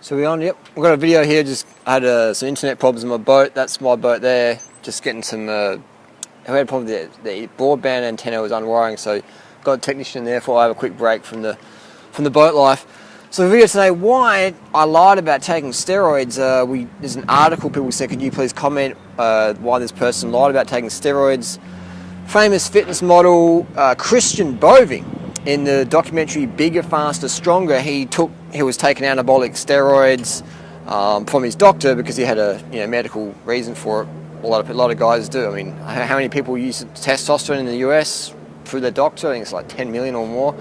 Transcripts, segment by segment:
So we're on, yep. We've got a video here, I had some internet problems on my boat. That's my boat there. Just getting some, I had a problem with the broadband antenna was unwiring, so got a technician there for I have a quick break from the boat life. So the video today, why I lied about taking steroids. There's an article, people said, could you please comment why this person lied about taking steroids. Famous fitness model, Christian Boving, in the documentary Bigger, Faster, Stronger, he was taking anabolic steroids from his doctor because he had a medical reason for it. A lot of guys do. I mean, how many people use testosterone in the US through their doctor? I think it's like 10 million or more.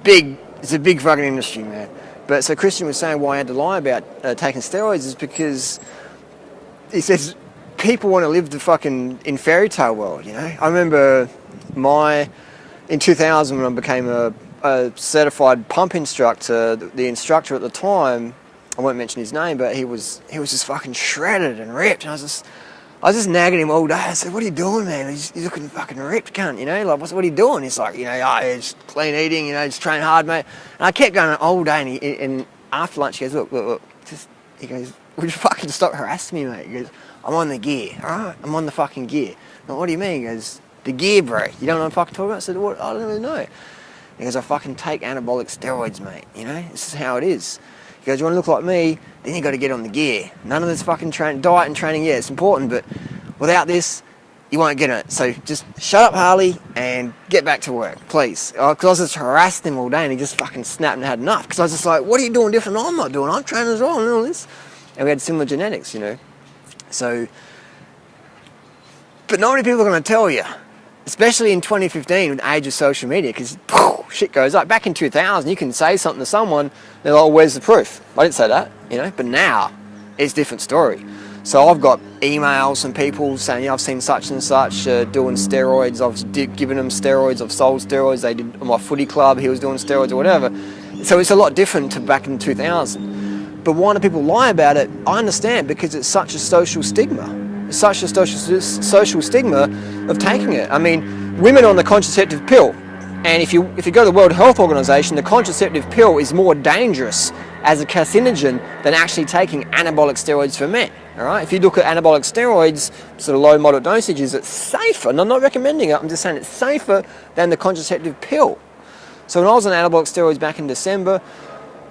It's a big fucking industry, man. But so Christian was saying why I had to lie about taking steroids is because he says people want to live the fucking in fairy tale world, I remember in 2000 when I became a certified pump instructor, the instructor at the time, I won't mention his name, but he was just fucking shredded and ripped, and I was just nagging him all day. I said, "What are you doing, man? He's looking fucking ripped, cunt, like what are you doing?" He's like, it's clean eating, just train hard, mate. And I kept going all day, and after lunch he goes, look, he goes, "Would you fucking stop harassing me, mate?" He goes, "I'm on the gear, alright? I'm on the fucking gear." Like, "What do you mean?" He goes, "The gear, bro. You don't know what I'm fucking talking about?" I said, "What? I don't really know." He goes, "I fucking take anabolic steroids, mate. This is how it is." He goes, "You want to look like me? Then you got to get on the gear. None of this fucking diet and training, yeah, it's important, but without this, you won't get it. So just shut up, Harley, and get back to work, please." Because I was just harassing him all day, and he just fucking snapped and had enough. Because I was just like, "What are you doing different? I'm not doing. I'm training as well and all this." And we had similar genetics, So, but not many people are going to tell you. Especially in 2015, with the age of social media, because shit goes up. Back in 2000, you can say something to someone, they're like, "Oh, where's the proof?" I didn't say that, But now, it's a different story. So I've got emails from people saying, "I've seen such and such doing steroids. I've given them steroids. I've sold steroids. They did my footy club. He was doing steroids or whatever." So it's a lot different to back in 2000. But why do people lie about it? I understand, because it's such a social stigma. Such a social stigma of taking it. I mean, women are on the contraceptive pill, and if you go to the World Health Organization, the contraceptive pill is more dangerous as a carcinogen than actually taking anabolic steroids for men. All right, if you look at anabolic steroids, sort of low, moderate dosages, it's safer. And I'm not recommending it. I'm just saying it's safer than the contraceptive pill. So when I was on anabolic steroids back in December,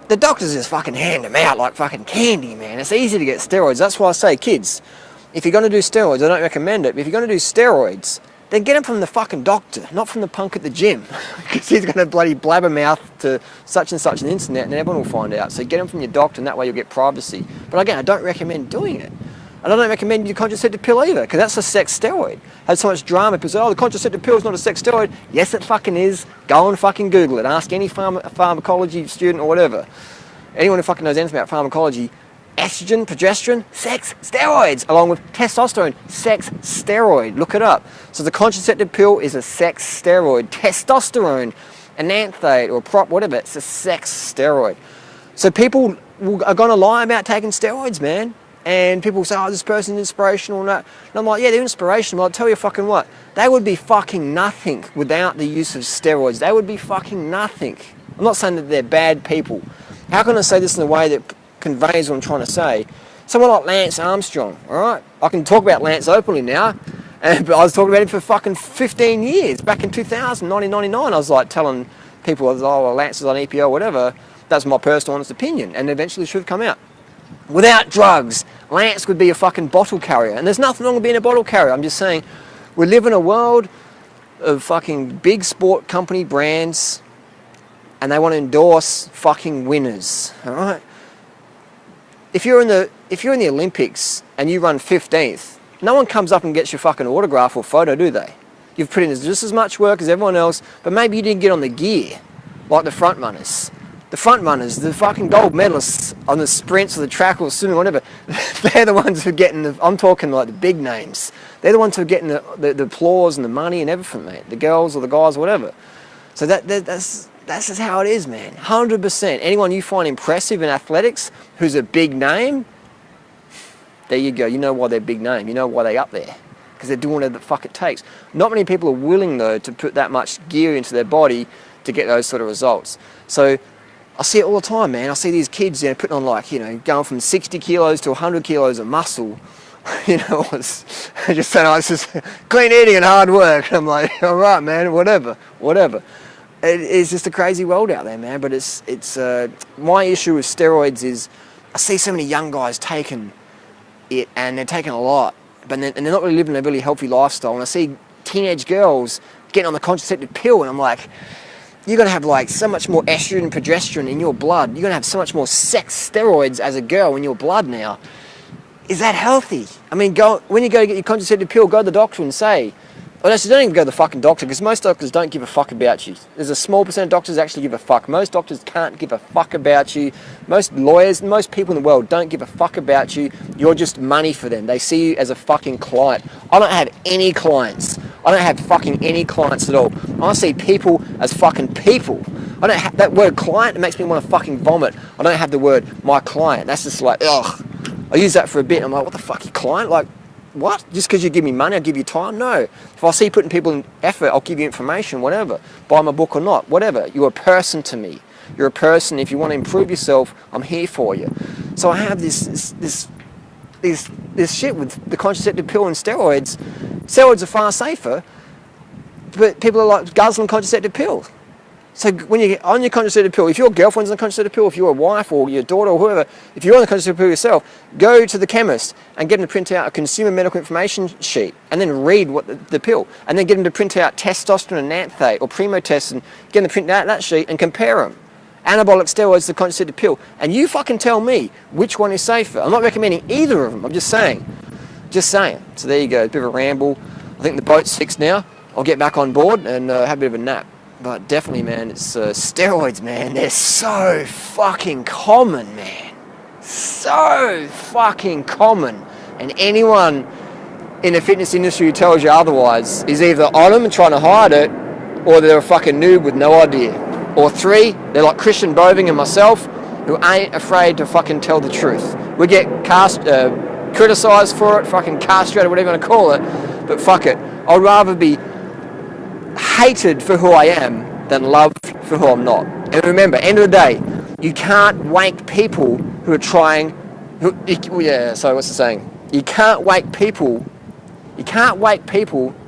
the doctors just fucking hand them out like fucking candy, man. It's easy to get steroids. That's why I say, kids, if you're going to do steroids, I don't recommend it, but if you're going to do steroids, then get them from the fucking doctor, not from the punk at the gym. Because he's going to bloody blabbermouth to such and such on the internet and everyone will find out. So get them from your doctor, and that way you'll get privacy. But again, I don't recommend doing it. And I don't recommend you contraceptive pill either, because that's a sex steroid. Had so much drama, people say, "Oh, the contraceptive pill is not a sex steroid." Yes, it fucking is. Go and fucking Google it. Ask any pharmacology student or whatever. Anyone who fucking knows anything about pharmacology. Estrogen, progesterone, sex steroids, along with testosterone, sex steroid. Look it up. So the contraceptive pill is a sex steroid. Testosterone, enanthate or prop, whatever, it's a sex steroid. So people are going to lie about taking steroids, man. And people say, "Oh, this person's inspirational," and that. And I'm like, yeah, they're inspirational. I'll tell you fucking what. They would be fucking nothing without the use of steroids. They would be fucking nothing. I'm not saying that they're bad people. How can I say this in a way that conveys what I'm trying to say? Someone like Lance Armstrong, alright? I can talk about Lance openly now, but I was talking about him for fucking 15 years. Back in 2000, 1999, I was like telling people, "Oh, well, Lance is on EPO, whatever." That's my personal honest opinion, and eventually the truth come out. Without drugs, Lance would be a fucking bottle carrier, and there's nothing wrong with being a bottle carrier. I'm just saying, we live in a world of fucking big sport company brands, and they want to endorse fucking winners, alright? If you're in the Olympics and you run 15th, no one comes up and gets your fucking autograph or photo, do they? You've put in just as much work as everyone else, but maybe you didn't get on the gear like the front runners. The front runners, the fucking gold medalists on the sprints or the track or swimming, whatever, they're the ones who are getting I'm talking like the big names. They're the ones who are getting the applause and the money and everything, mate. The girls or the guys or whatever. So that's just how it is, man. 100%. Anyone you find impressive in athletics who's a big name, there you go. You know why they're big name. You know why they're up there. Because they're doing whatever the fuck it takes. Not many people are willing, though, to put that much gear into their body to get those sort of results. So I see it all the time, man. I see these kids, putting on like, going from 60 kilos to 100 kilos of muscle. It's just saying, it's just clean eating and hard work. And I'm like, all right, man, whatever. It's just a crazy world out there, man. But it's my issue with steroids is I see so many young guys taking it, and they're taking a lot, but they're not really living a really healthy lifestyle. And I see teenage girls getting on the contraceptive pill, and I'm like, you're going to have like so much more estrogen and progesterone in your blood. You're going to have so much more sex steroids as a girl in your blood now. Is that healthy? I mean, when you go to get your contraceptive pill, go to the doctor and say, well, actually, don't even go to the fucking doctor, because most doctors don't give a fuck about you. There's a small percent of doctors that actually give a fuck. Most doctors can't give a fuck about you. Most lawyers, most people in the world don't give a fuck about you. You're just money for them. They see you as a fucking client. I don't have any clients. I don't have fucking any clients at all. I see people as fucking people. I don't have that word client. It makes me want to fucking vomit. I don't have the word my client. That's just like, ugh. I use that for a bit. And I'm like, what the fuck, you client? Like, what? Just because you give me money, I'll give you time? No. If I see you putting people in effort, I'll give you information, whatever. Buy my book or not, whatever. You're a person to me. You're a person. If you want to improve yourself, I'm here for you. So I have this shit with the contraceptive pill and steroids. Steroids are far safer, but people are like guzzling contraceptive pills. So when you get on your contraceptive pill, if your girlfriend's on a contraceptive pill, if you're a wife or your daughter or whoever, if you're on the contraceptive pill yourself, go to the chemist and get them to print out a consumer medical information sheet and then read what the pill, and then get them to print out testosterone and nanthate or primo test and get them to print out that sheet and compare them. Anabolic steroids to the contraceptive pill. And you fucking tell me which one is safer. I'm not recommending either of them. I'm just saying. So there you go. A bit of a ramble. I think the boat's fixed now. I'll get back on board and have a bit of a nap. But definitely, man, it's steroids, man. They're so fucking common, man. So fucking common. And anyone in the fitness industry who tells you otherwise is either on them and trying to hide it, or they're a fucking noob with no idea. Or three, they're like Christian Boving and myself, who ain't afraid to fucking tell the truth. We get criticised for it, fucking castrated, whatever you want to call it, but fuck it. I'd rather be hated for who I am than loved for who I'm not. And remember, end of the day, you can't wake people who are trying, so what's the saying? You can't wake people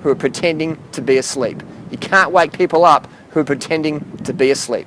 who are pretending to be asleep. You can't wake people up who are pretending to be asleep.